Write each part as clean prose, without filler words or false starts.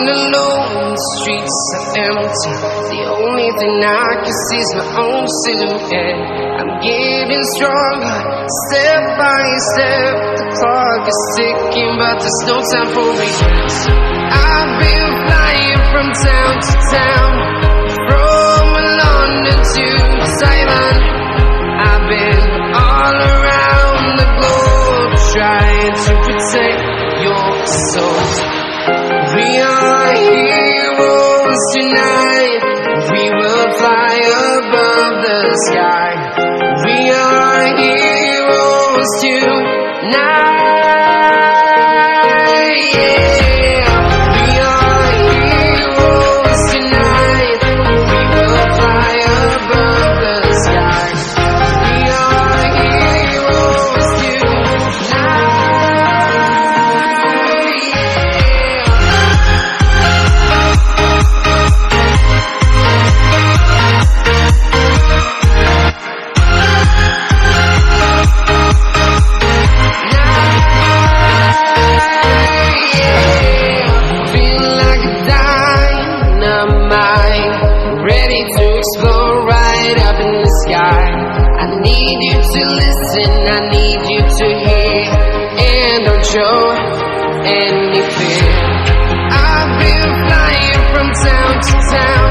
alone, the streets are empty. The only thing I can see is my own silhouette. I'm getting stronger, step by step. The clock is ticking, but there's no time for regrets. I've been flying from town to town, from London to Thailand. I've been all around the globe, trying to protect your soul. We are heroes tonight. We will fly above the sky. We are heroes tonight. Yeah. We are heroes tonight. We will fly above the sky. We are heroes tonight. Explore right up in the sky. I need you to listen, I need you to hear, and don't show any fear. I've been flying from town to town,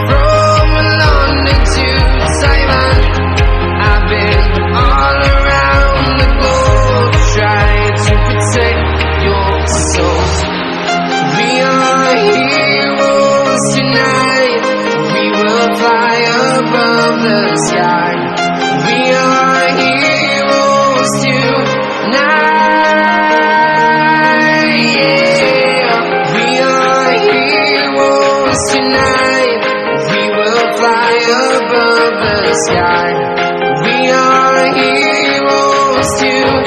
from London to Thailand. I've been all around the globe, trying to protect your soul. We are heroes tonight. We will fly above the sky. We are heroes tonight. Yeah. We are heroes tonight. We will fly above the sky. We are heroes tonight.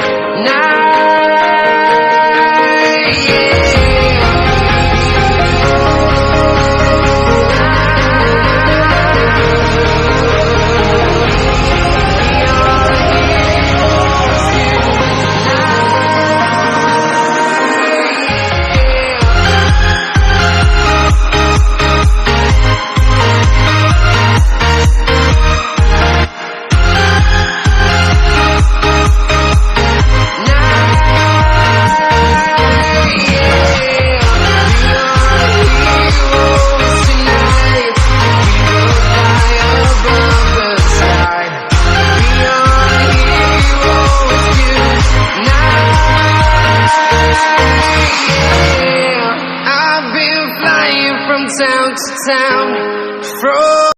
Town to town, from